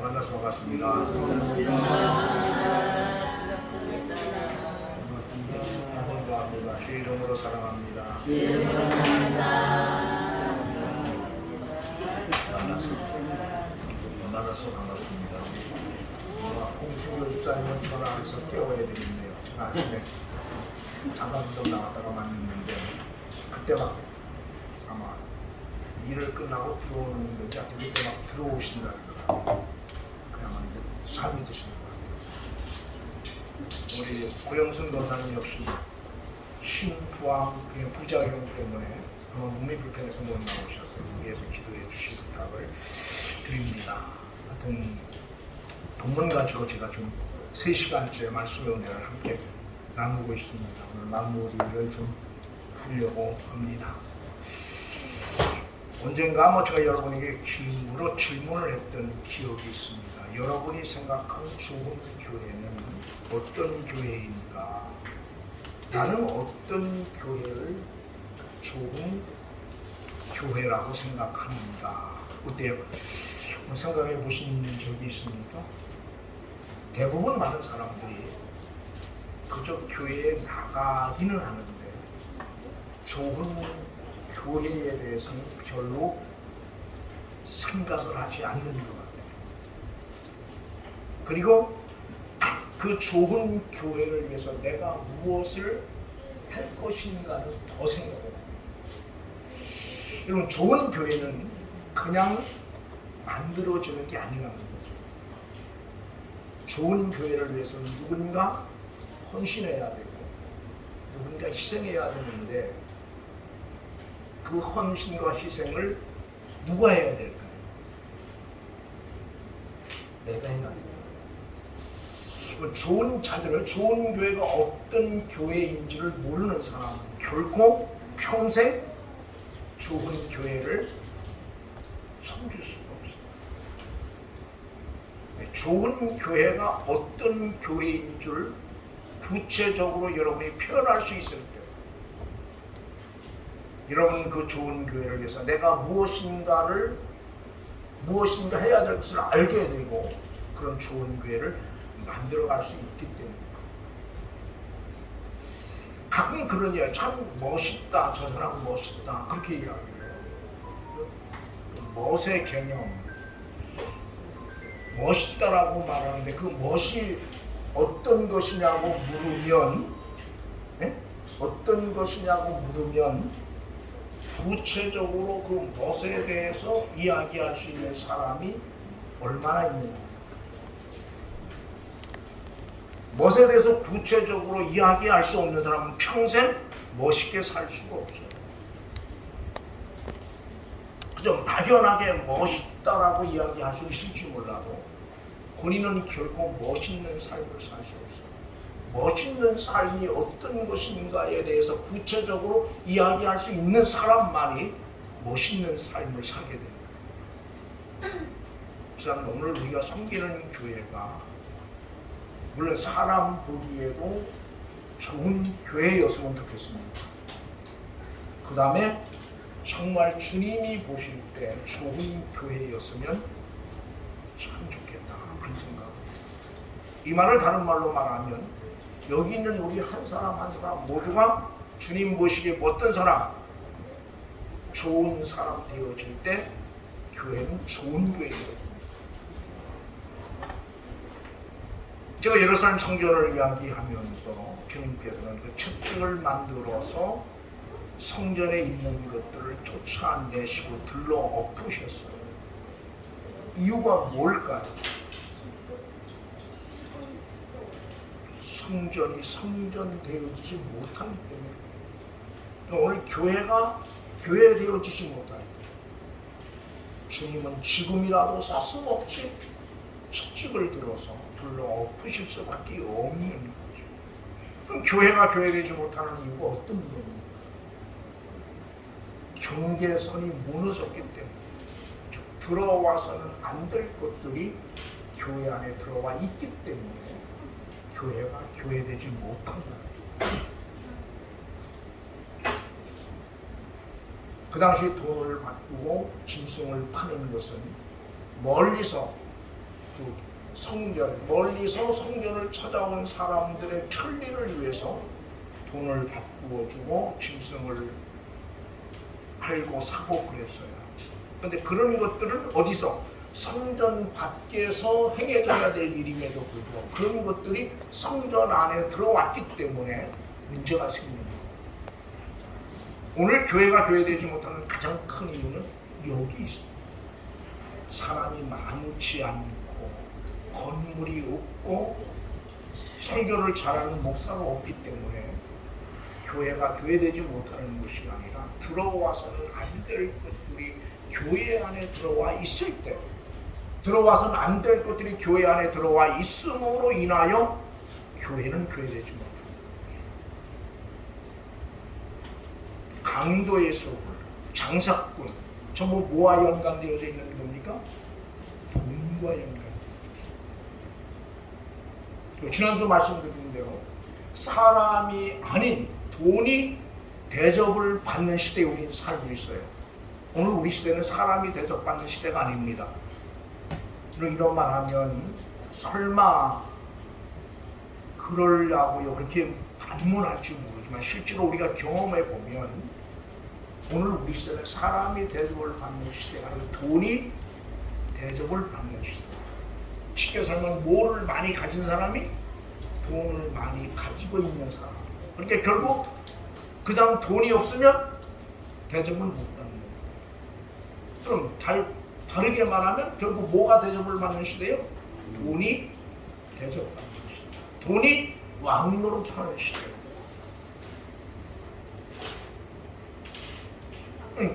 만나서 반갑습니다. 감사합니다. 주의 이름으로 사랑합니다. 만나서 반갑습니다. 홍승교 집사님은 전화해서 깨워야 되겠네요. 제가 아침에 잠깐 좀 나갔다가 만났는데 그때 막 아마 일을 끝나고 들어오는 건지 그때 막 들어오신다 그러더라고요. 그야말로 삶이 드시는 것 같아요. 우리 고영순 권사님 역시 신부암 부작용 때문에 아마 몸이 불편해서 못 나오셨어요. 위에서 기도해 주시 부탁을 드립니다. 하여튼 본문 가지고 제가 좀 3시간째 말씀의 은혜를 함께 나누고 있습니다. 오늘 마무리를 좀 하려고 합니다. 언젠가 제가 여러분에게 질문을 했던 기억이 있습니다. 여러분이 생각하는 좋은 교회는 어떤 교회인가? 나는 어떤 교회를 좋은 교회라고 생각하는가? 어때요? 생각해 보신 적이 있습니까? 대부분 많은 사람들이 그저 교회에 나가기는 하는데 좋은 교회에 대해서는 별로 생각을 하지 않는 것 같아요. 그리고 그 좋은 교회를 위해서 내가 무엇을 할 것인가를 더 생각해요. 여러분, 좋은 교회는 그냥 만들어지는 게 아니라는 거죠. 좋은 교회를 위해서는 누군가 헌신해야 되고 누군가 희생해야 되는데 그 헌신과 희생을 누가 해야 될까요? 내가 해야 됩니다. 좋은 자들을 좋은 교회가 어떤 교회인지를 모르는 사람은 결코 평생 좋은 교회를 섬길 수가 없습니다. 좋은 교회가 어떤 교회인 줄 구체적으로 여러분이 표현할 수 있을 때 여러분 그 좋은 교회를 위해서 내가 무엇인가 해야 될 것을 알게 되고 그런 좋은 교회를 만들어갈 수 있기 때문에 가끔 그런 이야기 참 멋있다 저 사람 멋있다 그렇게 이야기해요. 멋의 개념 멋있다라고 말하는데 그 멋이 어떤 것이냐고 물으면 구체적으로 그 멋에 대해서 이야기할 수 있는 사람이 얼마나 있느냐. 멋에 대해서 구체적으로 이야기할 수 없는 사람은 평생 멋있게 살 수가 없어요. 그저 막연하게 멋있다라고 이야기할 수 있을지 몰라도 본인은 결코 멋있는 삶을 살 수 없어요. 멋있는 삶이 어떤 것인가에 대해서 구체적으로 이야기할 수 있는 사람만이 멋있는 삶을 살게 됩니다. 그래서 오늘 우리가 섬기는 교회가 물론 사람 보기에도 좋은 교회였으면 좋겠습니다. 그 다음에 정말 주님이 보실 때 좋은 교회였으면 참 좋겠다 그런 생각입니다. 이 말을 다른 말로 말하면 여기 있는 우리 한 사람 한 사람 모두가 주님 보시기에 어떤 사람? 좋은 사람 되어질 때 교회는 좋은 교회입니다. 제가 예루살렘 성전을 이야기하면서 주님께서는 그 채찍을 만들어서 성전에 있는 것들을 쫓아내시고 들러 엎으셨어요. 이유가 뭘까요? 성전이 성전되어지지 못하기 때문에 오늘 교회가 교회되어지지 못할 때 주님은 지금이라도 서슴없이 채찍을 들어서 불러 엎으실 수밖에 없는 거죠. 그럼 교회가 교회되지 못하는 이유가 어떤 이유입니까? 경계선이 무너졌기 때문에 들어와서는 안 될 것들이 교회 안에 들어와 있기 때문에 교회가 교회되지 못한 거예요. 그 당시 돈을 바꾸고 짐승을 파는 것은 멀리서 그 성전, 멀리서 성전을 찾아온 사람들의 편리를 위해서 돈을 바꾸어 주고 짐승을 팔고 사고 그랬어요. 그런데 그런 것들은 어디서? 성전 밖에서 행해져야 될 일임에도 불구하고 그런 것들이 성전 안에 들어왔기 때문에 문제가 생깁니다. 오늘 교회가 교회되지 못하는 가장 큰 이유는 여기 있습니다. 사람이 많지 않고 건물이 없고 설교를 잘하는 목사가 없기 때문에 교회가 교회되지 못하는 것이 아니라 들어와서는 안 될 것들이 교회 안에 들어와 있을 때, 들어와서는 안 될 것들이 교회 안에 들어와 있음으로 인하여 교회는 교회되지 못합니다. 강도의 소굴, 장사꾼, 전부 뭐와 연관되어져 있는 겁니까? 돈과 연관. 지난주 말씀드린 대로 사람이 아닌 돈이 대접을 받는 시대에 우리는 살고 있어요. 오늘 우리 시대는 사람이 대접받는 시대가 아닙니다. 이런 말 하면 설마 그러려고요 그렇게 반문할지 모르지만 실제로 우리가 경험해 보면 오늘 우리 시대는 사람이 대접을 받는 시대가 아니고 돈이 대접을 받는 시대. 쉽게 설명 뭐를 많이 가진 사람이 돈을 많이 가지고 있는 사람. 그러니까 결국 그 사람 돈이 없으면 대접을 못 받는 거예요. 그럼 다르게 말하면 결국 뭐가 대접을 받는 시대예요? 돈이 대접받는 시대. 돈이 왕노릇하는 시대.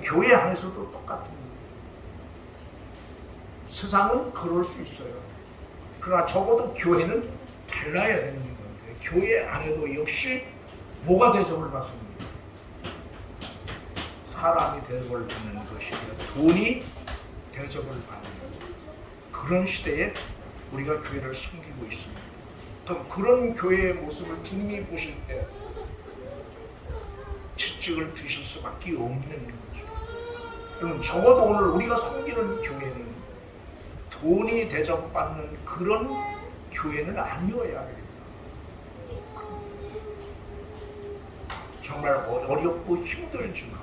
교회 안에서도 똑같은 거예요. 세상은 그럴 수 있어요. 그러나 적어도 교회는 달라야 되는 건데 교회 안에도 역시 뭐가 대접을 받습니다. 사람이 대접을 받는 것이 아니라 돈이 대접을 받는 그런 시대에 우리가 교회를 섬기고 있습니다. 그럼 그런 교회의 모습을 주님이 보실 때 채찍을 드실 수밖에 없는 거죠. 그럼 적어도 오늘 우리가 섬기는 교회는 돈이 대접받는 그런 교회는 아니어야 합니다. 정말 어렵고 힘들지만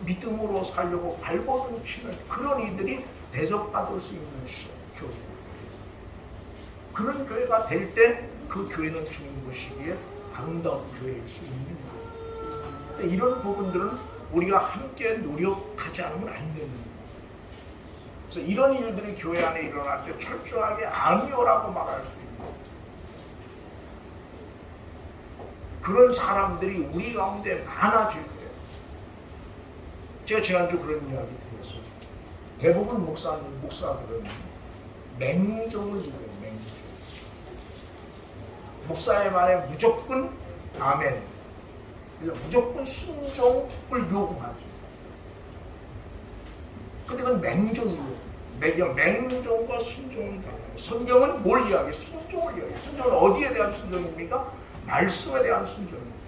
믿음으로 살려고 발버둥 치는 그런 이들이 대접받을 수 있는 교회. 그런 교회가 될 때 그 교회는 주님 보시기에 아름다운 교회일 수 있는 거예요. 이런 부분들은 우리가 함께 노력하지 않으면 안 되는 거예요. 그래서 이런 일들이 교회 안에 일어날 때 철저하게 아니오라고 말할 수 있는 그런 사람들이 우리 가운데 많아질 때 제가 지난주 그런 이야기 드렸어요. 대부분 목사들은 맹종을 이루어요. 맹종. 목사의 말에 무조건 아멘. 무조건 순종을 요구하죠. 근데 그건 맹종이에요. 맹종과 순종은 달라요. 성경은 뭘 이야기해요? 순종을 이야기해요. 순종은 어디에 대한 순종입니까? 말씀에 대한 순종입니다.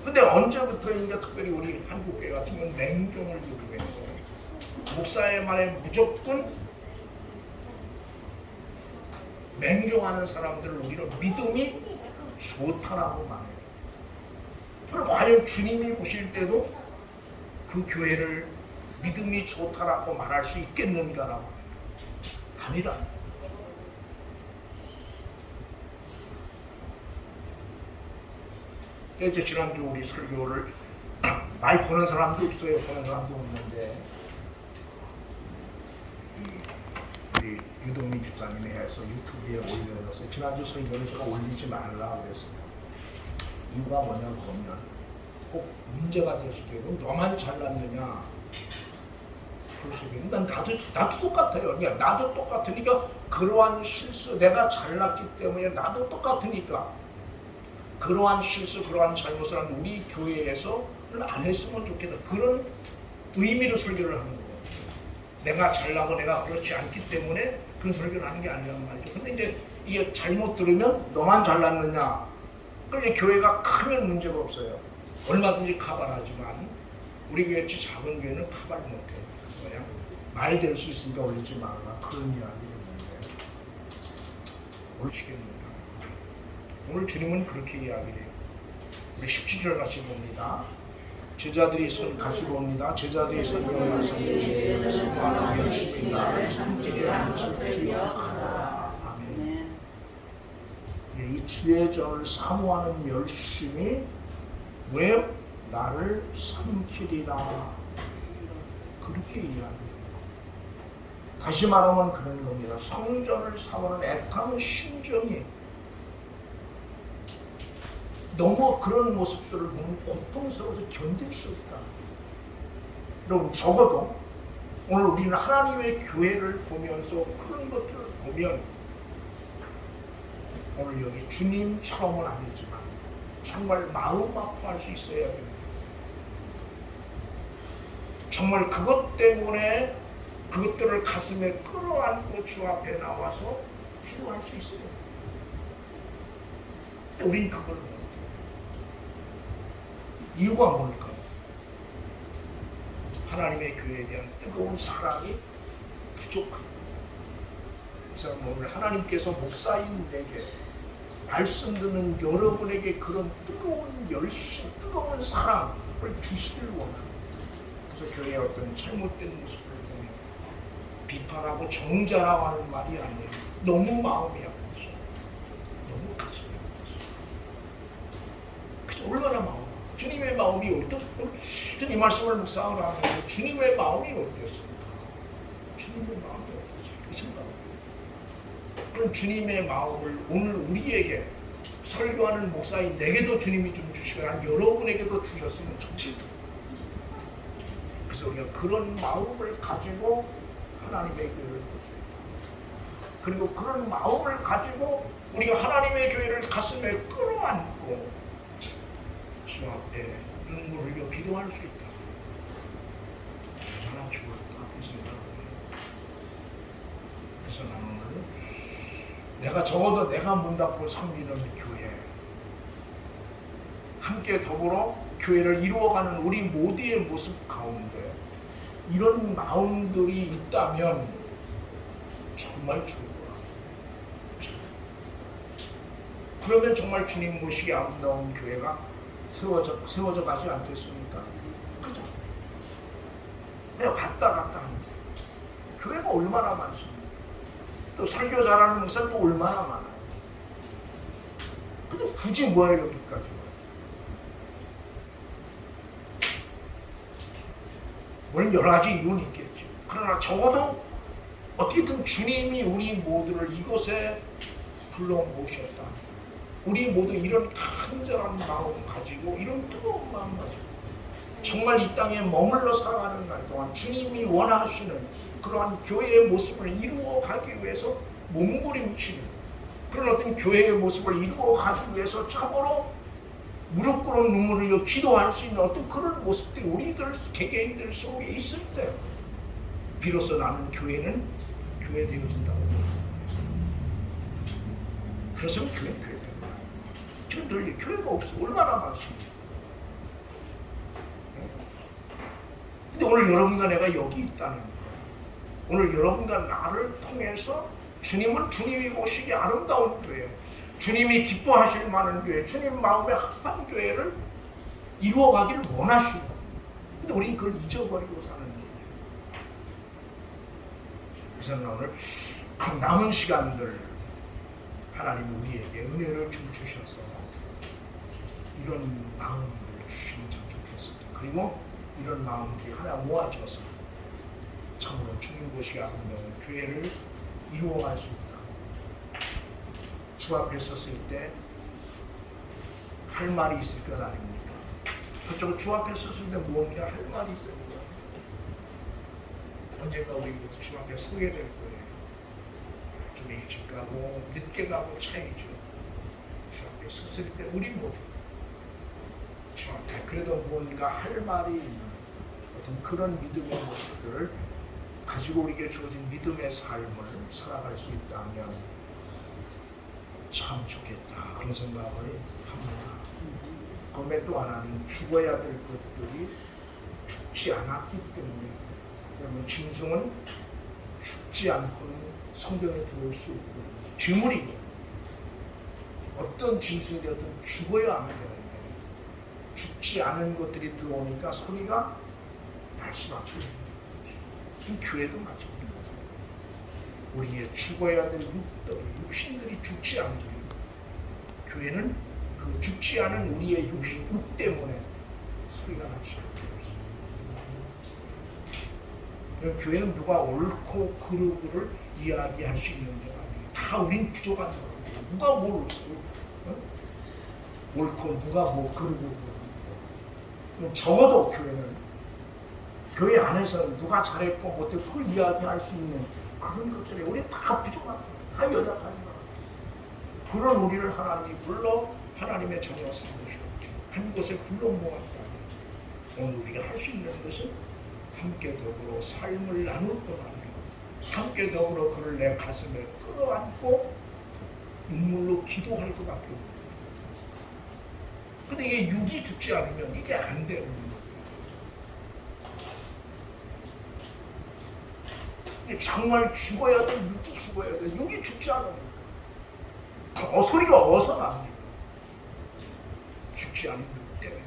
근데 언제부터인가 특별히 우리 한국교회 같은 경우는 맹종을 요구해서 목사의 말에 무조건 맹종하는 사람들을 우리는 믿음이 좋다라고 말해요. 그럼 과연 주님이 보실 때도 그 교회를 믿음이 좋다라고 말할 수 있겠는가라고? 아니라. 이제 지난주 우리 설교를 많이 보는 사람도 있어요. 보는 사람도 없는데 우리 유동민 집사님이 해서 유튜브에 올려서 지난주 설교를 제가 올리지 말라고 그랬어요. 이유가 뭐냐고 보면 꼭 문제가 될 수도 있고 너만 잘났느냐 그럴 수도 있고 나도 똑같아요. 나도 똑같으니까 그러한 실수 내가 잘났기 때문에 나도 똑같으니까 그러한 실수 그러한 잘못을 우리 교회에서 안 했으면 좋겠다. 그런 의미로 설교를 하는 거예요. 내가 잘나고 내가 그렇지 않기 때문에 그런 설교를 하는 게 아니란 말이죠. 근데 이제 이게 잘못 들으면 너만 잘났느냐 그럼 이제 교회가 크면 문제가 없어요. 얼마든지 카바하지만 우리 교회같이 작은 교회는 카바를 못해요. 그냥 말 될 수 있으니까 올리지 말라 그런 이야기를 했는데 올리시겠습니다. 오늘 주님은 그렇게 이야기를 해요. 우리 17절 같이 봅니다. 제자들이 손 같이 봅니다. 제자들이 손 일어나서 열심히 나를 섬기게 하는 것을 기억하라. 아멘. 이 주의 전을 사모하는 열심이 왜 나를 삼키리라 그렇게 이야기해요. 다시 말하면 그런 겁니다. 성전을 사모하는 애타는 심정이 너무 그런 모습들을 보면 고통스러워서 견딜 수 없다. 여러분 적어도 오늘 우리는 하나님의 교회를 보면서 그런 것들을 보면 오늘 여기 주님처럼은 아니지만 정말 마음 아파할 수 있어야 됩니다. 정말 그것 때문에 그것들을 가슴에 끌어안고 주 앞에 나와서 기도할 수 있어요. 우린 그걸 못해요. 이유가 뭘까? 하나님의 교회에 대한 뜨거운 사랑이 부족합니다. 그래서 오늘 하나님께서 목사인 내게 말씀 듣는 여러분에게 그런 뜨거운 열심, 뜨거운 사랑을 주시길 원합니다. 그래서 교회의 어떤 잘못된 모습을 보면 비판하고 정죄하라는 말이 아니에요. 너무 마음이 아프죠. 너무 가슴이 아프죠. 그래서 얼마나 마음 주님의 마음이 어떤 이 말씀을 묵상하면서 주님의 마음이 어땠습니까? 주님의 마음이 어땠습니까? 그런 주님의 마음을 오늘 우리에게 설교하는 목사인 내게도 주님이 좀 주시거나 여러분에게도 주셨으면 좋겠습니다. 그래서 우리가 그런 마음을 가지고 하나님의 교회를 볼 수 있다. 그리고 그런 마음을 가지고 우리가 하나님의 교회를 가슴에 끌어안고 주 앞에 눈물을 흘려 기도할 수 있다. 얼마나 좋을까 그 생각을 해요. 그래서 나는 오늘 내가 적어도 내가 문 닫고 섬기는 교회 함께 더불어 교회를 이루어가는 우리 모두의 모습 가운데 이런 마음들이 있다면 정말 좋을 거야. 그러면 정말 주님 모시기 아름다운 교회가 세워져 가지 않겠습니까? 그죠? 내가 갔다 합니다. 교회가 얼마나 많습니까? 또 설교 잘하는 목사 또 얼마나 많아요. 근데 굳이 뭐야 여기까지 와요? 물론 여러 가지 이유는 있겠죠. 그러나 적어도 어떻게든 주님이 우리 모두를 이곳에 불러 모셨다. 우리 모두 이런 간절한 마음 가지고 이런 뜨거운 마음 가지고 정말 이 땅에 머물러 살아가는 날 동안 주님이 원하시는 그러한 교회의 모습을 이루어가기 위해서 몸부림치는 그런 어떤 교회의 모습을 이루어가기 위해서 참으로 무릎 꿇은 눈물을 흘려 기도할 수 있는 어떤 그런 모습들이 우리들 개개인들 속에 있을 때 비로소 나는 교회는 교회 되어진다고 합니다. 그래서 교회 지금 교회가 없어. 얼마나 많습니까? 근데 오늘 여러분과 내가 여기 있다는 거예요. 오늘 여러분과 나를 통해서 주님은 주님이 보시기에 아름다운 교회, 주님이 기뻐하실 만한 교회, 주님 마음에 합한 교회를 이루어가기를 원하시고 근데 우리는 그걸 잊어버리고 사는 거예요. 그래서 오늘 그 남은 시간들 하나님 우리에게 은혜를 좀 주셔서 이런 마음을 주시면 참 좋겠습니다. 그리고 이런 마음들이 하나 모아져서 참으로 주님 보시기 아름다운 교회를 이루어갈 수 있다. 주 앞에 섰을 때 할 말이 있을 것 아닙니까? 저쪽 주 앞에 섰을 때 무언가 할 말이 있을 것 아닙니까? 언젠가 우리 주 앞에 서게 될 거예요. 좀 일찍 가고 늦게 가고 차이죠. 주 앞에 섰을 때 우리 모두 주 앞에 그래도 뭔가 할 말이 있는 어떤 그런 믿음의 모습들을 가지고 우리에게 주어진 믿음의 삶을 살아갈 수 있다면 참 좋겠다 그런 생각을 합니다. 그런데 또 하나는 죽어야 될 것들이 죽지 않았기 때문에 그러면 짐승은 죽지 않고는 성경에 들어올 수 없고 질문이 어떤 짐승이 되었든 죽어야 하는 되는데 죽지 않은 것들이 들어오니까 소리가 날 수밖에 없는 거예요. 교회도 마찬가지입니다. 우리의 죽어야 될 육신들이 죽지 않는 거예요. 교회는 그 죽지 않은 우리의 육 때문에 소리가 날 수밖에 없어요. 교회는 누가 옳고 그르고를 이야기할 수 있는 데가 아니에요. 다 우린 부족한 사람이에요. 누가 뭘 옳고 누가 뭐 그르고. 적어도 교회 안에서는 누가 잘했고 못했고 그걸 이야기할 수 있는 그런 것들이 우리 다 부족한 거예요. 다 연약한 거예요. 그런 우리를 하나님이 불러 하나님의 자녀가 삼으시고 한 곳에 불러 모았다. 오늘 우리가 할 수 있는 것은 함께 더불어 삶을 나눌 것 아니에요. 함께 더불어 그를 내 가슴에 끌어안고 눈물로 기도할 것밖에 없어요. 근데 이게 육이 죽지 않으면 이게 안 되는 거예요. 정말 죽어야 돼. 육이 죽어야 돼. 육이 죽지 않으니까. 소리가 어서 납니다. 죽지 않은 육 때문에.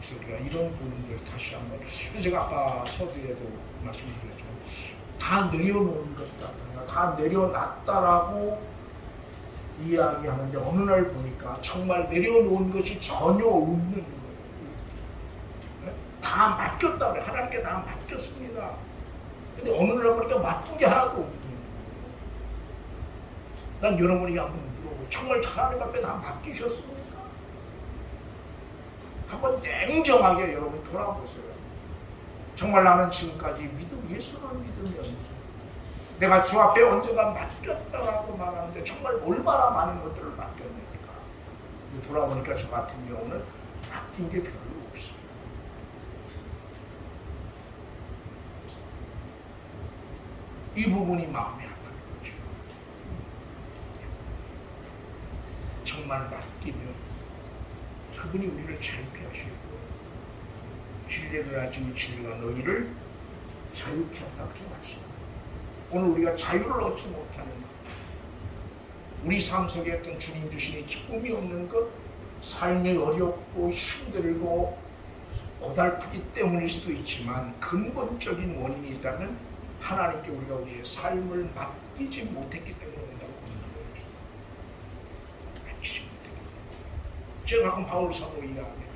그래서 우리가 이런 부분들 다시 한번. 제가 아까 서두에도 말씀드렸죠. 다 내려놓은 것 같아요. 다 내려놨다라고 이야기하는데 어느 날 보니까 정말 내려놓은 것이 전혀 없는 거예요. 다 맡겼다 그래. 하나님께 다 맡겼습니다. 근데 어느 날 보니까 맡긴 게 하나도 없는 거예요. 난 여러분에게 한번 물어보고 정말 하나님 앞에 다 맡기셨습니까? 한번 냉정하게 여러분 돌아보세요. 정말 나는 지금까지 예수를 믿으면서 내가 주 앞에 언젠가 맡겼다라고 말하는데 정말 얼마나 많은 것들을 맡겼습니까? 돌아보니까 저 같은 경우는 맡긴 게 별로 없어요. 이 부분이 마음이 아픈 거죠. 정말 맡기면 그분이 우리를 자유케 하시고 진리를 가지고 진리가 너희를 자유케 하게 하시고 오늘 우리가 자유를 얻지 못하는 우리 삶 속에 어떤 주님 주시는 기쁨이 없는 것 삶이 어렵고 힘들고 고달프기 때문일 수도 있지만 근본적인 원인이 있다면 하나님께 우리가 우리의 삶을 맡기지 못했기 때문에 온다고 보는 거예요. 맡기지 못했기 때문에. 제가 가끔 바울 사도 이야기해요.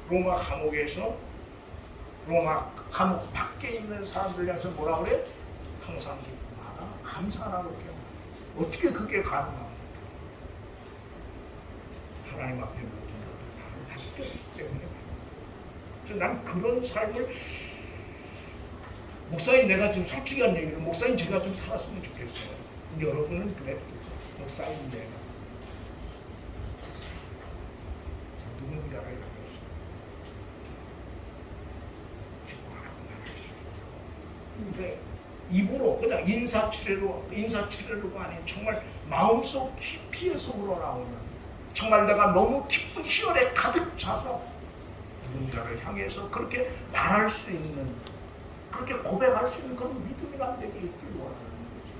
로마 감옥에서 로마 감옥 밖에 있는 사람들 향해서 뭐라 그래? 항상 기뻐하라, 감사하라 그렇게 어떻게 그게 가능합니까? 하나님 앞에 모든 것을 다 맡겼기 때문에. 그래서 난 그런 삶을 목사님 내가 좀 솔직히 한 얘기를 목사님 제가 좀 살았으면 좋겠어요. 여러분은 그래 목사님 내가 누군가가 이런 것을 기뻐하라고 말할 수 있고 근데 입으로 그냥 인사치레로가 아닌 정말 마음속 깊이에서 우러나오는 정말 내가 너무 기쁜 희열에 가득 차서 누군가를 향해서 그렇게 말할 수 있는 그렇게 고백할 수 있는 그런 믿음이란 데가 있길 원하는 거죠.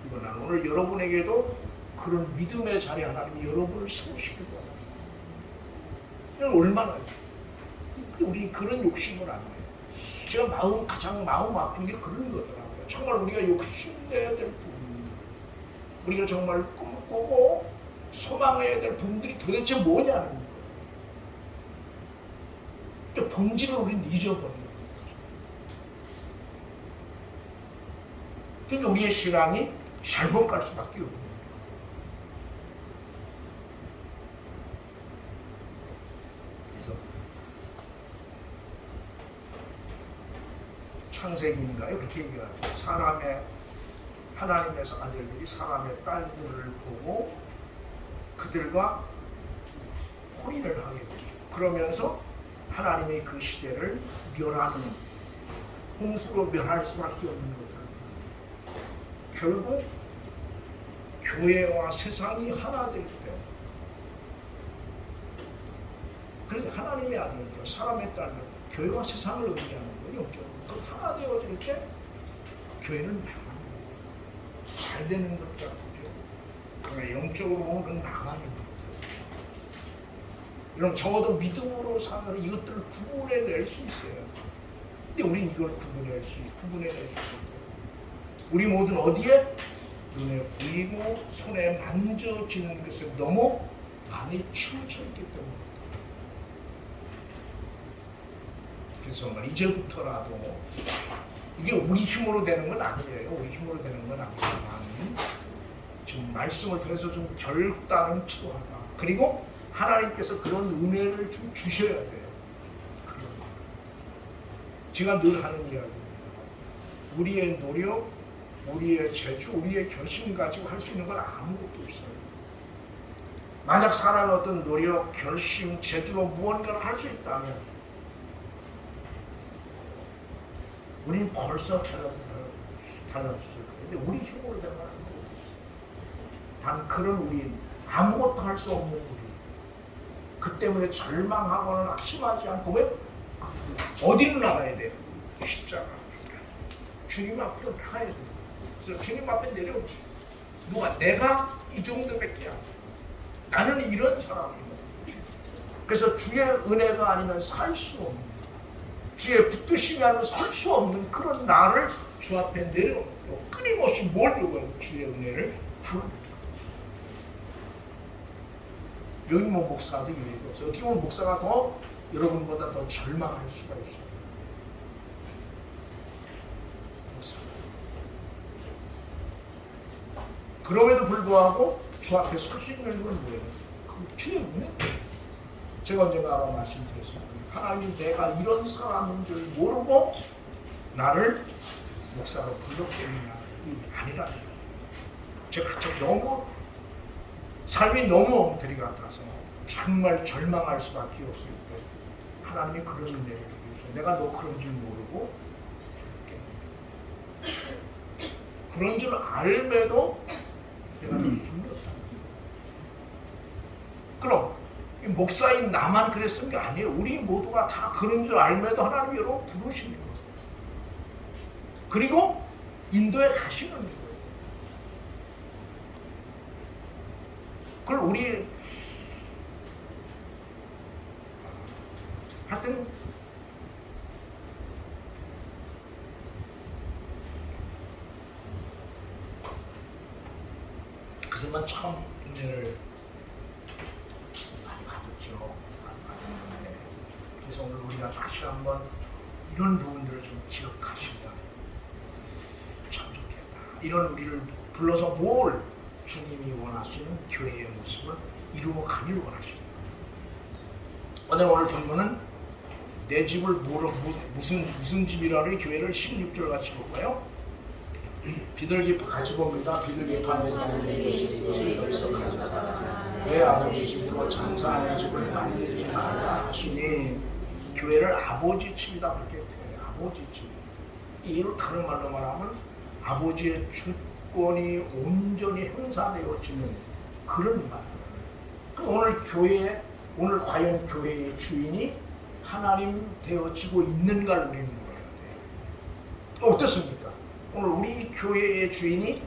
이거 난 오늘 여러분에게도 그런 믿음의 자리 하나님이 여러분을 세우시길 원합니다. 얼마나 우리 그런 욕심을 안 해요. 제가 가장 마음 아픈 게 그런 거더라고요. 정말 우리가 욕심내야 될 부분, 우리가 정말 꿈꾸고 소망해야 될 부분들이 도대체 뭐냐는 거예요. 그러니까 본질을 우리는 잊어버리는 거예요. 그러니까 우리의 신앙이 잘못 갈 수밖에 없는 거예요. 그래서 창세기인가요? 그렇게 얘기하죠. 하나님의 아들들이 사람의 딸들을 보고 그들과 혼인을 하게 되죠. 그러면서 하나님의 그 시대를 멸하는 홍수로 멸할 수밖에 없는 거죠. 결국 교회와 세상이 하나 되기 때문에. 그래서 하나님의 아들들, 사람의 딸들, 교회와 세상을 의미하는 거예요. 영적으로. 그 하나 되어질 때 교회는 잘 되는 것 같고요. 그러나 영적으로 보면 그건 나가는 거예요. 여러분 적어도 믿음으로 사는 이것들을 구분해낼 수 있어요. 근데 우린 이걸 구분해낼 수 있어요. 우리 모두는 어디에? 눈에 보이고 손에 만져지는 것에 너무 많이 치우쳐 있기 때문에. 그래서 이제부터라도 이게 우리 힘으로 되는 건 아니에요. 우리 힘으로 되는 건 아니지만 지금 말씀을 통해서 좀 결단은 필요하다. 그리고 하나님께서 그런 은혜를 좀 주셔야 돼요. 제가 늘 하는 이야기입니다. 우리의 노력, 우리의 재주, 우리의 결심 가지고 할 수 있는 건 아무것도 없어요. 만약 사람의 어떤 노력, 결심, 재주로 무언가를 할 수 있다면 우리는 벌써 달라졌을 거예요. 근데 우리 힘으로 되는 건 아무것도 없어요. 단 그런 우리, 아무것도 할 수 없는 우리, 그 때문에 절망하거나 낙심하지 않고 왜? 어디로 나가야 돼요? 십자가. 주님 앞으로 나가야 돼요. 그래서 주님 앞에 내려오지. 누가? 내가 이 정도밖에 안 돼. 나는 이런 사람이고. 그래서 주의 은혜가 아니면 살 수 없는, 주의 붙드심이 아니면 설 수 없는 그런 나를 주 앞에 내려오고 끊임없이 몰려고 해요. 주의 은혜를 구합니다. 여기 뭐 목사도 이해가 없어요. 어떻게 보면 목사가 더 여러분보다 더 절망할 수가 있어요. 목사. 그럼에도 불구하고 주 앞에 설 수 있는 건 뭐예요? 주의 은혜. 제가 언젠가 아마 말씀드렸습니다. 하나님, 내가 이런 사람인 줄 모르고 나를 목사로 불렀겠느냐. 아니라는 거예요. 제가 너무 삶이 너무 엉터리 같아서 정말 절망할 수밖에 없을 때 하나님이 그런 은혜를 주셔서 내가 너 그런 줄 모르고 그런 줄 알매도 내가 너를 불렀다. 그럼 목사인 나만 그랬던 게 아니에요. 우리 모두가 다 그런 줄 알매도 하나님이 여러분 부르시는 거예요. 그리고 인도에 가시는 거예요. 그걸 우리 하여튼 그것만 처음 은혜를 많이 받았죠. 그래서 오늘 우리가 다시 한번 이런 부분들을 좀 기억하시면 참 좋겠다. 이런 우리를 불러서 뭘 주님이 원하시는 교회의 모습을 이루어가기를 원하십니다. 오늘 본문은 내 집을 무슨 집이라는 교회를 16절 같이 볼까요? 비둘기 같이 봅니다. 비둘기 판매자에게 왜 아버지 집으로 장사하는 집을 만들지 말라 하시니 교회를 아버지 집이다 그렇게 돼요. 아버지 집. 이로 다른 말로 말하면 아버지의 주권이 온전히 행사되어지는 그런 말. 오늘 교회, 오늘 과연 교회의 주인이 하나님 되어지고 있는가를 우리는 물어야 돼요. 어떻습니까? 오늘 우리 교회의 주인이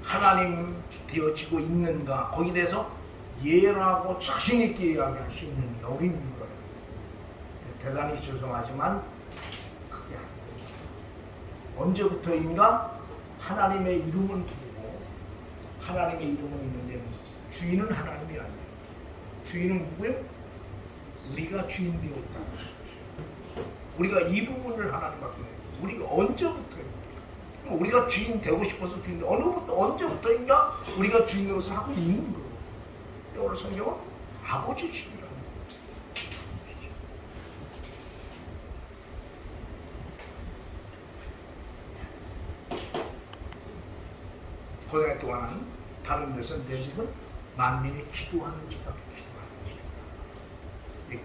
하나님 되어지고 있는가? 거기에 대해서 예라고 자신 있게 이야기할 수 있는가? 우리는 물어야 돼요. 대단히 죄송하지만 그게 안 돼요. 언제부터인가 하나님의 이름은 부르고 하나님의 이름은 있는데 주인은 하나님이 아니에요. 주인은 누구예요? 우리가 주인 되었다. 우리가 이 부분을 하나님 앞에 우리가 언제부터요? 우리가 주인 되고 싶어서 주인 언제부터인가 우리가 주인으로서 하고 있는 거예요. 오늘 성경은 아버지 집이라는 거예요. 고대 동안 다른 데서는 내 집은 만민이 기도하는 집이다.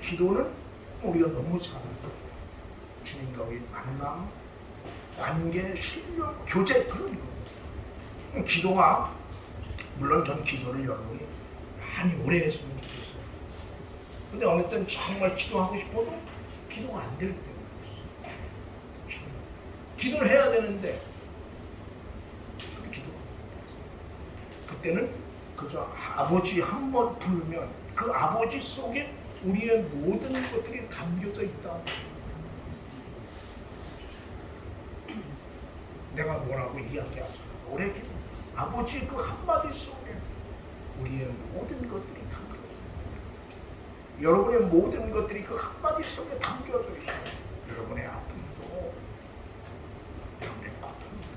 기도는 우리가 너무 잘하는 거예요. 주님과의 만남, 관계, 신뢰, 교제 그런 거. 기도가 물론 전 기도를 여러분이 많이 오래 했으면 좋겠어요. 근데 어느 때는 정말 기도하고 싶어도 기도가 안 될 때가 있어요. 기도를 해야 되는데 기도가 그때는 그저 아버지 한 번 부르면 그 아버지 속에 우리의 모든 것들이 담겨져 있다. 내가 뭐라고 이야기하자. 오래 기도. 아버지 그 한마디 속에 우리의 모든 것들이 담겨져 있어요. 여러분의 모든 것들이 그 한마디 속에 담겨져 있어요. 여러분의 아픔도, 여러분의 고통도,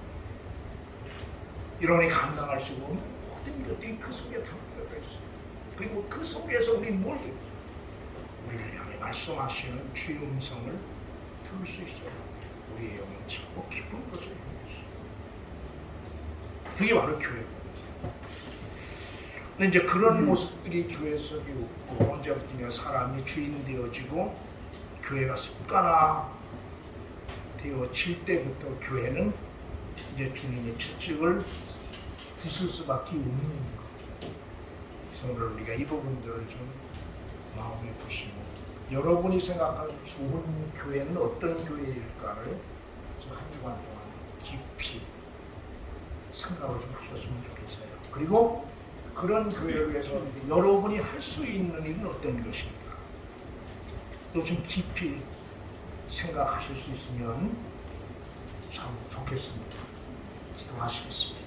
여러분이 감당할 수 없는 모든 것들이 그 속에 담겨져 있어요. 그리고 그 속에서 우리 우리를 향해 말씀하시는 주의 음성을 들을 수 있어요. 우리의 영은 차고 깊은 것을 향해서. 그게 바로 교회입니다. 근데 이제 그런 모습들이 교회 속에 없고 언제부터 사람이 주인 되어지고 교회가 습관화 되어질 때부터 교회는 이제 주님의 채찍을 드실 수밖에 없는 거죠. 그래서 오늘 우리가 이 부분들을 좀 마음에 두시고 여러분이 생각하는 좋은 교회는 어떤 교회일까를 좀 한 주간 동안 깊이 생각을 좀 하셨으면 좋겠어요. 그리고 그런 교회를 위해서 여러분이 할 수 있는 일은 어떤 것입니까? 또 좀 깊이 생각하실 수 있으면 참 좋겠습니다. 기도하시겠습니다.